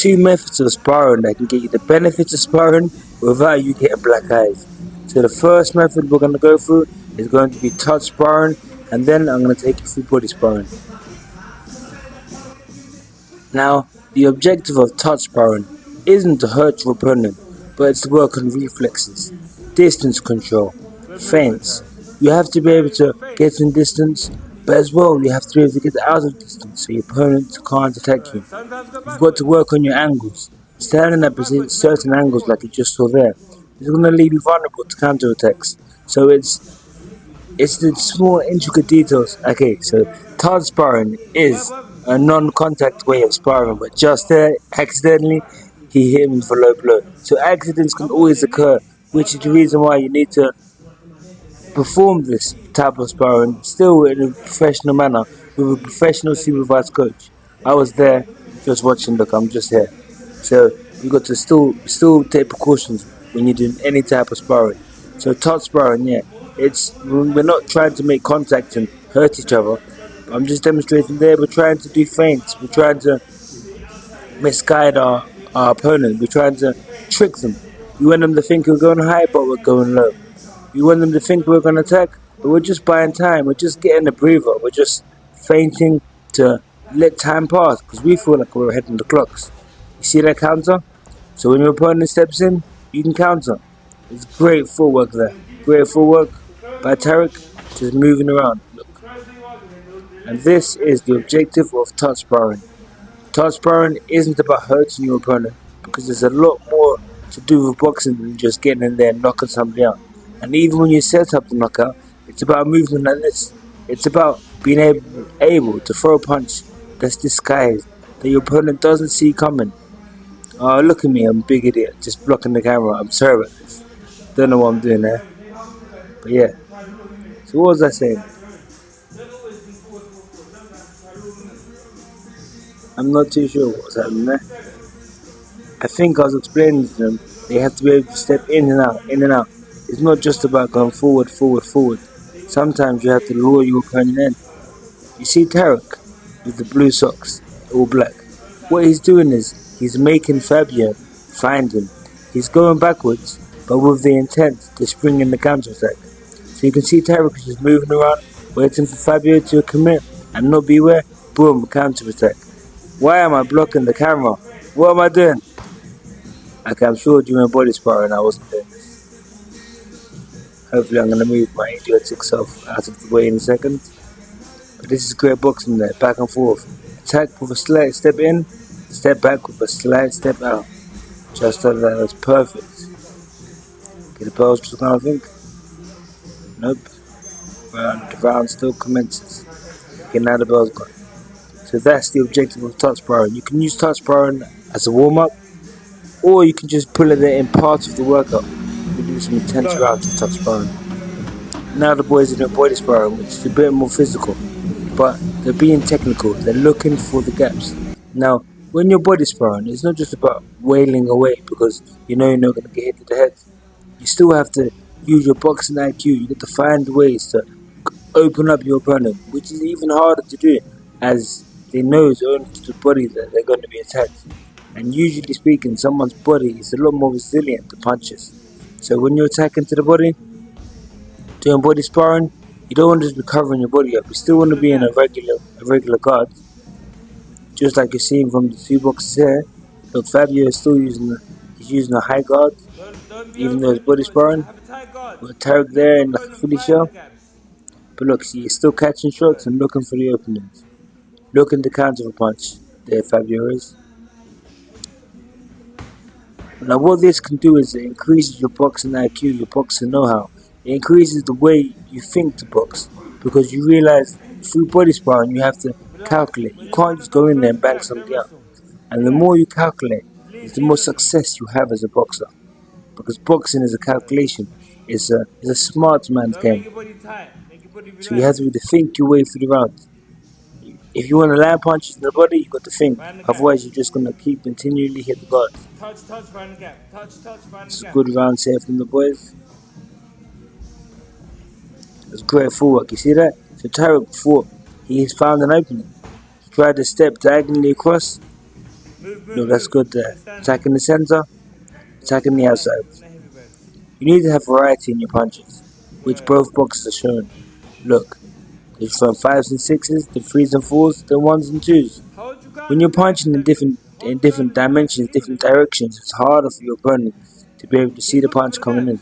two methods of sparring that can get you the benefits of sparring without you getting black eyes. So the first method we're going to go through is going to be touch sparring, and then I'm going to take you through body sparring. Now, the objective of touch sparring isn't to hurt your opponent, but it's to work on reflexes, distance control, feints. You have to be able to get in distance, but as well you have to be able to get out of distance so your opponent can't attack you. You've got to work on your angles. Standing at certain angles like you just saw there is going to leave you vulnerable to counter-attacks. So it's the small intricate details. Okay, so touch sparring is a non-contact way of sparring, but just there, accidentally, he hit him for low blow. So accidents can always occur, which is the reason why you need to perform this type of sparring still in a professional manner with a professional supervised coach. I was there just watching. Look, I'm just here. So you got to still take precautions when you're doing any type of sparring. So touch sparring, yeah, we're not trying to make contact and hurt each other. I'm just demonstrating there. We're trying to do feints. We're trying to misguide our opponent. We're trying to trick them. We want them to think we're going high, but we're going low. We want them to think we're going to attack, but we're just buying time. We're just getting a breather. We're just feinting to let time pass because we feel like we're ahead on the clocks. You see that counter? So when your opponent steps in, you can counter. It's great footwork there. Great footwork by Tarek, just moving around. Look. And this is the objective of touch sparring. Touch sparring isn't about hurting your opponent because there's a lot more to do with boxing than just getting in there and knocking somebody out. And even when you set up the knockout, it's about movement like this. It's about being able to throw a punch that's disguised, that your opponent doesn't see coming. Oh, look at me, I'm a big idiot, just blocking the camera. I'm sorry about this. Don't know what I'm doing there. But yeah. So what was I saying? I'm not too sure what was happening there. I think I was explaining to them they have to be able to step in and out, in and out. It's not just about going forward, forward, forward. Sometimes you have to lure your opponent in. You see Tarek with the blue socks, all black. What he's doing is he's making Fabio find him. He's going backwards, but with the intent to spring in the counter-attack. So you can see Tarek is just moving around, waiting for Fabio to commit and not beware. Boom, counter-attack. Why am I blocking the camera? What am I doing? Okay, I'm sure during body sparring I wasn't doing this. Hopefully I'm going to move my idiotic self out of the way in a second. But this is great boxing there, back and forth. Attack with a slight step in, step back with a slight step out. Just like that, that's perfect. Okay, the bell's just gone, I think. Nope. The round still commences. Okay, now the bell's gone. So that's the objective of touch sparring. You can use touch sparring as a warm-up, or you can just pull it in part of the workout. You can do some intense rounds of touch sparring. Now the boys are doing body sparring, which is a bit more physical, but they're being technical. They're looking for the gaps. Now, when you're body sparring, it's not just about wailing away because you know you're not going to get hit to the head. You still have to use your boxing IQ. You got to find ways to open up your opponent, which is even harder to do as they know it's only to the body that they're going to be attacked. And usually speaking, someone's body is a lot more resilient to punches. So when you're attacking to the body, doing body sparring, you don't want to just be covering your body up. You still want to be in a regular guard. Just like you're seeing from the two boxes here. Look, Fabio is still using a high guard, even though it's body sparring. With Tarek there in like a fully shell. But look, see, he's still catching shots and looking for the openings. Looking to counter a punch. There Fabio is. Now what this can do is it increases your boxing IQ, your boxing know-how. It increases the way you think to box. Because you realize through body sparring you have to calculate. You can't just go in there and bang somebody out. And the more you calculate, is the more success you have as a boxer. Because boxing is a calculation. It's a smart man's game. So you have to think your way through the round. If you want to land punches in the body, you got to think. Otherwise, you're just going to keep continually hit the guard. It's a good round here from the boys. It's great footwork. You see that? So Tarek fought. He's found an opening. He tried to step diagonally across. Look, that's good there. Attacking the center, attacking the outside. You need to have variety in your punches, which both boxers are showing. Look, there's from fives and sixes, the threes and fours, the ones and twos. When you're punching in different dimensions, different directions, it's harder for your opponent to be able to see the punch coming in.